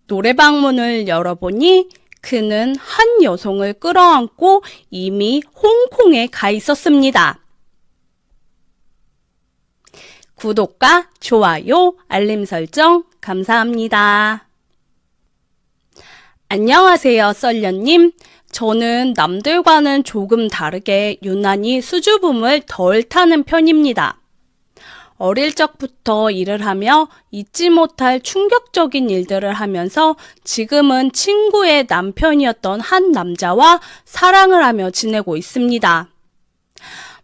노래방 문을 열어보니 그는 한 여성을 끌어안고 이미 홍콩에 가 있었습니다. 구독과 좋아요, 알림 설정 감사합니다. 안녕하세요, 썰녀님. 저는 남들과는 조금 다르게 유난히 수줍음을 덜 타는 편입니다. 어릴 적부터 일을 하며 잊지 못할 충격적인 일들을 하면서 지금은 친구의 남편이었던 한 남자와 사랑을 하며 지내고 있습니다.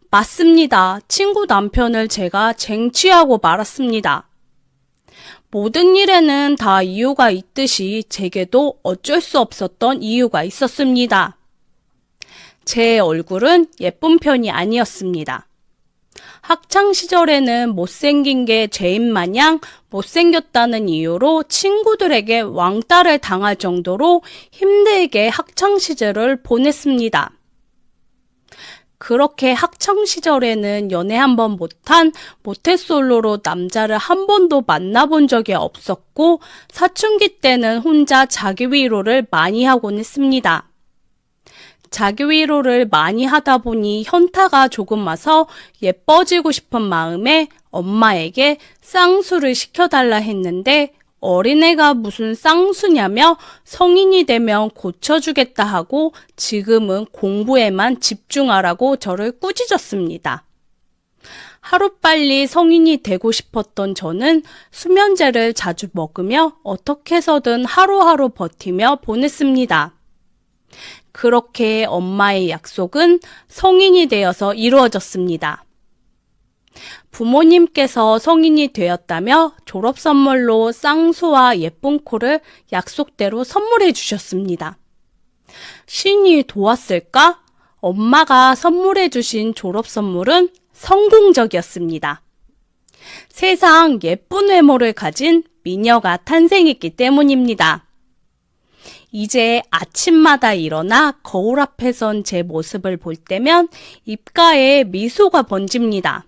맞습니다. 친구 남편을 제가 쟁취하고 말았습니다. 모든 일에는 다 이유가 있듯이 제게도 어쩔 수 없었던 이유가 있었습니다. 제 얼굴은 예쁜 편이 아니었습니다. 학창시절에는 못생긴 게 죄인 마냥 못생겼다는 이유로 친구들에게 왕따를 당할 정도로 힘들게 학창시절을 보냈습니다. 그렇게 학창시절에는 연애 한 번 못한 모태솔로로 남자를 한 번도 만나본 적이 없었고 사춘기 때는 혼자 자기 위로를 많이 하곤 했습니다. 자기 위로를 많이 하다 보니 현타가 조금 와서 예뻐지고 싶은 마음에 엄마에게 쌍수를 시켜달라 했는데 어린애가 무슨 쌍수냐며 성인이 되면 고쳐주겠다 하고 지금은 공부에만 집중하라고 저를 꾸짖었습니다. 하루빨리 성인이 되고 싶었던 저는 수면제를 자주 먹으며 어떻게 해서든 하루하루 버티며 보냈습니다. 그렇게 엄마의 약속은 성인이 되어서 이루어졌습니다. 부모님께서 성인이 되었다며 졸업 선물로 쌍수와 예쁜 코를 약속대로 선물해 주셨습니다. 신이 도왔을까? 엄마가 선물해 주신 졸업 선물은 성공적이었습니다. 세상 예쁜 외모를 가진 미녀가 탄생했기 때문입니다. 이제 아침마다 일어나 거울 앞에 선 제 모습을 볼 때면 입가에 미소가 번집니다.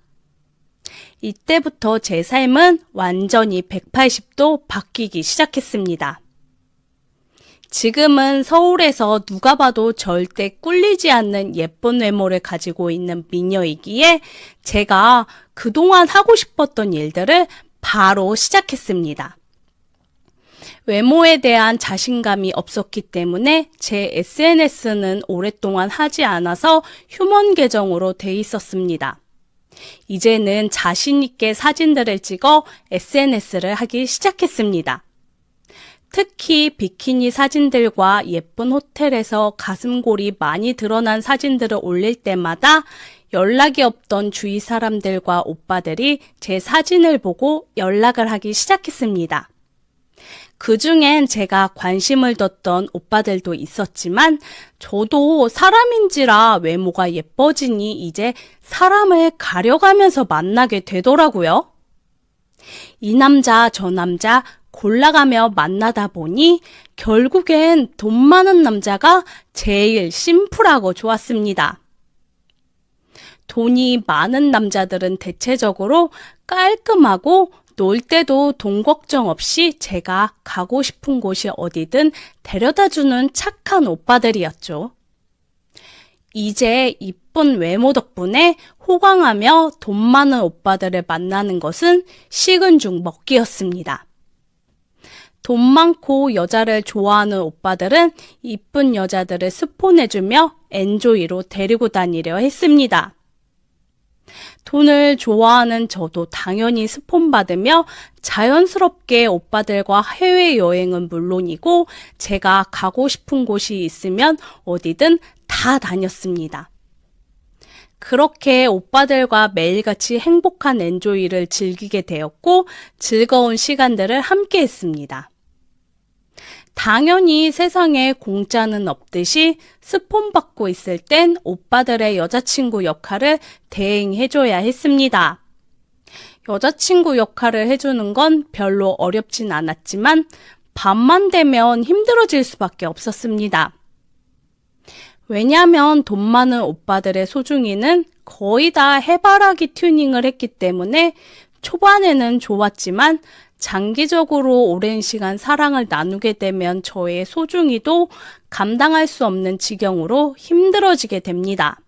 이때부터 제 삶은 완전히 180도 바뀌기 시작했습니다. 지금은 서울에서 누가 봐도 절대 꿀리지 않는 예쁜 외모를 가지고 있는 미녀이기에 제가 그동안 하고 싶었던 일들을 바로 시작했습니다. 외모에 대한 자신감이 없었기 때문에 제 SNS는 오랫동안 하지 않아서 휴먼 계정으로 돼 있었습니다. 이제는 자신 있게 사진들을 찍어 SNS를 하기 시작했습니다. 특히 비키니 사진들과 예쁜 호텔에서 가슴골이 많이 드러난 사진들을 올릴 때마다 연락이 없던 주위 사람들과 오빠들이 제 사진을 보고 연락을 하기 시작했습니다. 그중엔 제가 관심을 뒀던 오빠들도 있었지만 저도 사람인지라 외모가 예뻐지니 이제 사람을 가려가면서 만나게 되더라고요. 이 남자 저 남자 골라가며 만나다 보니 결국엔 돈 많은 남자가 제일 심플하고 좋았습니다. 돈이 많은 남자들은 대체적으로 깔끔하고 놀 때도 돈 걱정 없이 제가 가고 싶은 곳이 어디든 데려다주는 착한 오빠들이었죠. 이제 이쁜 외모 덕분에 호강하며 돈 많은 오빠들을 만나는 것은 식은 죽 먹기였습니다. 돈 많고 여자를 좋아하는 오빠들은 이쁜 여자들을 스폰해주며 엔조이로 데리고 다니려 했습니다. 돈을 좋아하는 저도 당연히 스폰받으며 자연스럽게 오빠들과 해외여행은 물론이고 제가 가고 싶은 곳이 있으면 어디든 다 다녔습니다. 그렇게 오빠들과 매일같이 행복한 엔조이를 즐기게 되었고 즐거운 시간들을 함께 했습니다. 당연히 세상에 공짜는 없듯이 스폰받고 있을 땐 오빠들의 여자친구 역할을 대행해줘야 했습니다. 여자친구 역할을 해주는 건 별로 어렵진 않았지만 밤만 되면 힘들어질 수밖에 없었습니다. 왜냐하면 돈 많은 오빠들의 소중이는 거의 다 해바라기 튜닝을 했기 때문에 초반에는 좋았지만 장기적으로 오랜 시간 사랑을 나누게 되면 저의 소중이도 감당할 수 없는 지경으로 힘들어지게 됩니다.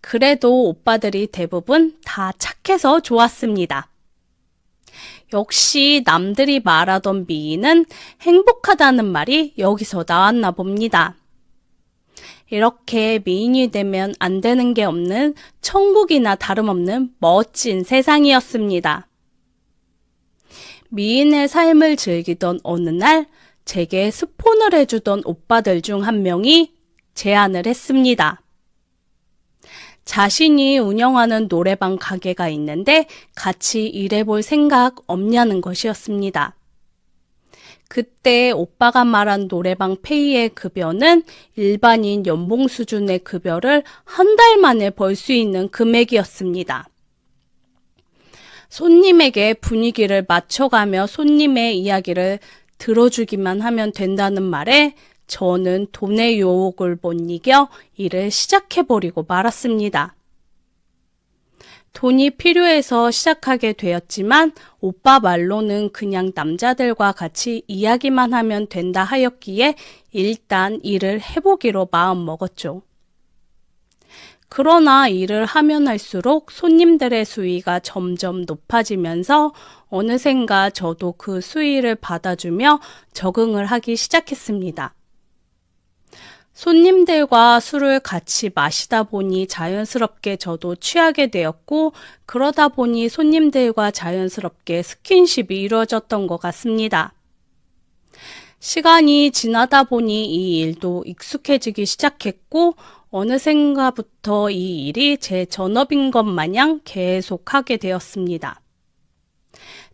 그래도 오빠들이 대부분 다 착해서 좋았습니다. 역시 남들이 말하던 미인은 행복하다는 말이 여기서 나왔나 봅니다. 이렇게 미인이 되면 안 되는 게 없는 천국이나 다름없는 멋진 세상이었습니다. 미인의 삶을 즐기던 어느 날 제게 스폰을 해주던 오빠들 중 한 명이 제안을 했습니다. 자신이 운영하는 노래방 가게가 있는데 같이 일해볼 생각 없냐는 것이었습니다. 그때 오빠가 말한 노래방 페이의 급여는 일반인 연봉 수준의 급여를 한 달 만에 벌 수 있는 금액이었습니다. 손님에게 분위기를 맞춰가며 손님의 이야기를 들어주기만 하면 된다는 말에 저는 돈의 유혹을 못 이겨 일을 시작해버리고 말았습니다. 돈이 필요해서 시작하게 되었지만 오빠 말로는 그냥 남자들과 같이 이야기만 하면 된다 하였기에 일단 일을 해보기로 마음먹었죠. 그러나 일을 하면 할수록 손님들의 수위가 점점 높아지면서 어느샌가 저도 그 수위를 받아주며 적응을 하기 시작했습니다. 손님들과 술을 같이 마시다 보니 자연스럽게 저도 취하게 되었고 그러다 보니 손님들과 자연스럽게 스킨십이 이루어졌던 것 같습니다. 시간이 지나다 보니 이 일도 익숙해지기 시작했고 어느샌가부터 이 일이 제 전업인 것 마냥 계속하게 되었습니다.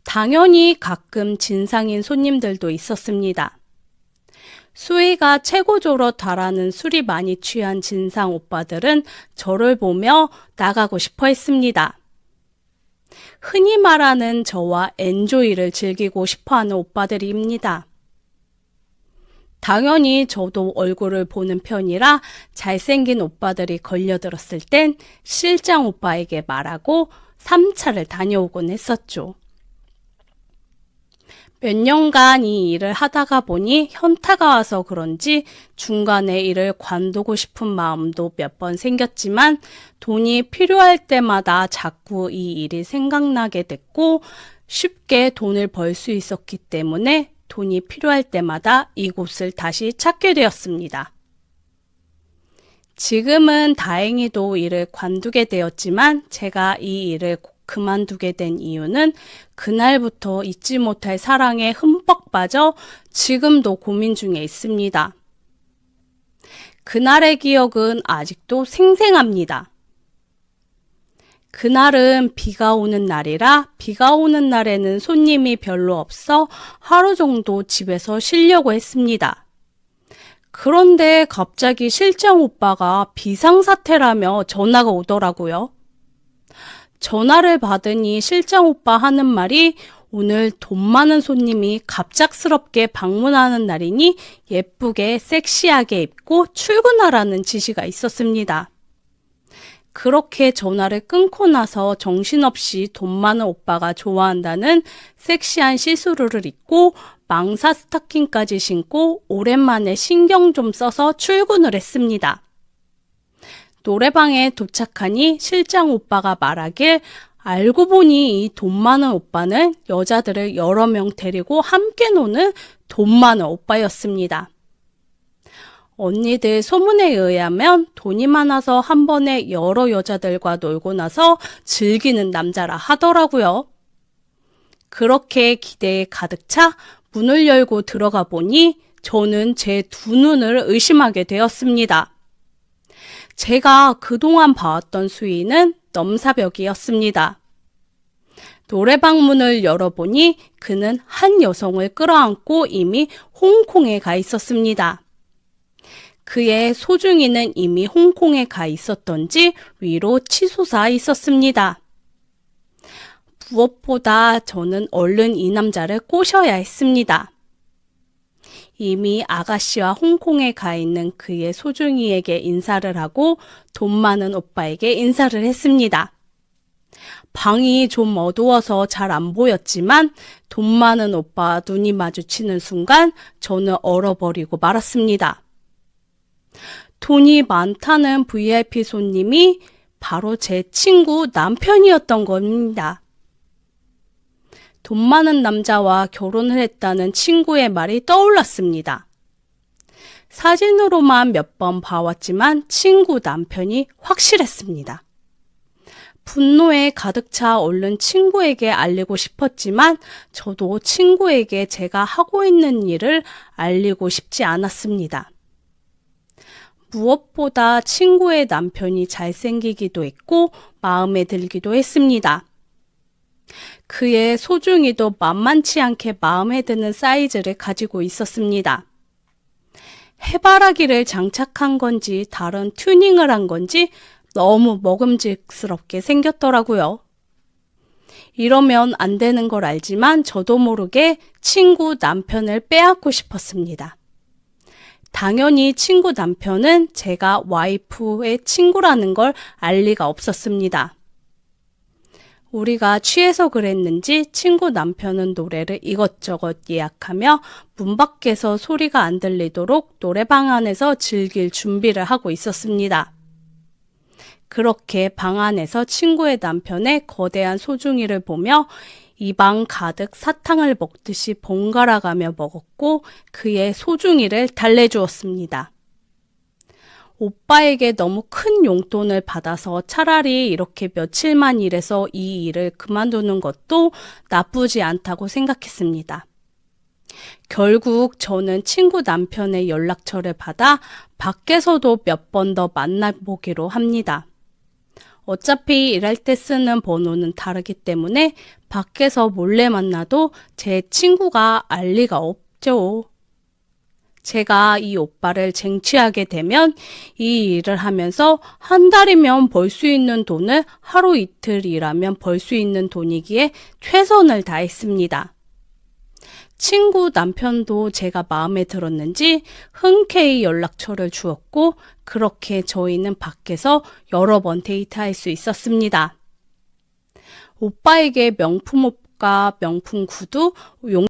당연히 가끔 진상인 손님들도 있었습니다. 수위가 최고조로 달하는 술이 많이 취한 진상 오빠들은 저를 보며 나가고 싶어 했습니다. 흔히 말하는 저와 엔조이를 즐기고 싶어하는 오빠들입니다. 당연히 저도 얼굴을 보는 편이라 잘생긴 오빠들이 걸려들었을 땐 실장 오빠에게 말하고 3차를 다녀오곤 했었죠. 몇 년간 이 일을 하다가 보니 현타가 와서 그런지 중간에 일을 관두고 싶은 마음도 몇 번 생겼지만 돈이 필요할 때마다 자꾸 이 일이 생각나게 됐고 쉽게 돈을 벌 수 있었기 때문에 돈이 필요할 때마다 이곳을 다시 찾게 되었습니다. 지금은 다행히도 일을 관두게 되었지만 제가 이 일을 그만두게 된 이유는 그날부터 잊지 못할 사랑에 흠뻑 빠져 지금도 고민 중에 있습니다. 그날의 기억은 아직도 생생합니다. 그날은 비가 오는 날이라 비가 오는 날에는 손님이 별로 없어 하루 정도 집에서 쉬려고 했습니다. 그런데 갑자기 실장 오빠가 비상사태라며 전화가 오더라고요. 전화를 받으니 실장 오빠 하는 말이 오늘 돈 많은 손님이 갑작스럽게 방문하는 날이니 예쁘게 섹시하게 입고 출근하라는 지시가 있었습니다. 그렇게 전화를 끊고 나서 정신없이 돈 많은 오빠가 좋아한다는 섹시한 시스루를 입고 망사 스타킹까지 신고 오랜만에 신경 좀 써서 출근을 했습니다. 노래방에 도착하니 실장 오빠가 말하길 알고 보니 이 돈 많은 오빠는 여자들을 여러 명 데리고 함께 노는 돈 많은 오빠였습니다. 언니들 소문에 의하면 돈이 많아서 한 번에 여러 여자들과 놀고 나서 즐기는 남자라 하더라고요. 그렇게 기대에 가득 차 문을 열고 들어가 보니 저는 제 두 눈을 의심하게 되었습니다. 제가 그동안 봐왔던 수위는 넘사벽이었습니다. 노래방 문을 열어보니 그는 한 여성을 끌어안고 이미 홍콩에 가 있었습니다. 그의 소중이는 이미 홍콩에 가 있었던지 위로 치솟아 있었습니다. 무엇보다 저는 얼른 이 남자를 꼬셔야 했습니다. 이미 아가씨와 홍콩에 가 있는 그의 소중이에게 인사를 하고 돈 많은 오빠에게 인사를 했습니다. 방이 좀 어두워서 잘 안 보였지만 돈 많은 오빠와 눈이 마주치는 순간 저는 얼어버리고 말았습니다. 돈이 많다는 VIP 손님이 바로 제 친구 남편이었던 겁니다. 돈 많은 남자와 결혼을 했다는 친구의 말이 떠올랐습니다. 사진으로만 몇 번 봐왔지만 친구 남편이 확실했습니다. 분노에 가득 차 얼른 친구에게 알리고 싶었지만 저도 친구에게 제가 하고 있는 일을 알리고 싶지 않았습니다. 무엇보다 친구의 남편이 잘생기기도 했고 마음에 들기도 했습니다. 그의 소중이도 만만치 않게 마음에 드는 사이즈를 가지고 있었습니다. 해바라기를 장착한 건지 다른 튜닝을 한 건지 너무 먹음직스럽게 생겼더라고요. 이러면 안 되는 걸 알지만 저도 모르게 친구 남편을 빼앗고 싶었습니다. 당연히 친구 남편은 제가 와이프의 친구라는 걸 알 리가 없었습니다. 우리가 취해서 그랬는지 친구 남편은 노래를 이것저것 예약하며 문 밖에서 소리가 안 들리도록 노래방 안에서 즐길 준비를 하고 있었습니다. 그렇게 방 안에서 친구의 남편의 거대한 소중이를 보며 입안 가득 사탕을 먹듯이 번갈아가며 먹었고 그의 소중이를 달래주었습니다. 오빠에게 너무 큰 용돈을 받아서 차라리 이렇게 며칠만 일해서 이 일을 그만두는 것도 나쁘지 않다고 생각했습니다. 결국 저는 친구 남편의 연락처를 받아 밖에서도 몇 번 더 만나보기로 합니다. 어차피 일할 때 쓰는 번호는 다르기 때문에 밖에서 몰래 만나도 제 친구가 알 리가 없죠. 제가 이 오빠를 쟁취하게 되면 이 일을 하면서 한 달이면 벌 수 있는 돈을 하루 이틀 일하면 벌 수 있는 돈이기에 최선을 다했습니다. 친구 남편도 제가 마음에 들었는지 흔쾌히 연락처를 주었고 그렇게 저희는 밖에서 여러 번 데이트할 수 있었습니다. 오빠에게 명품 옷과 명품 구두,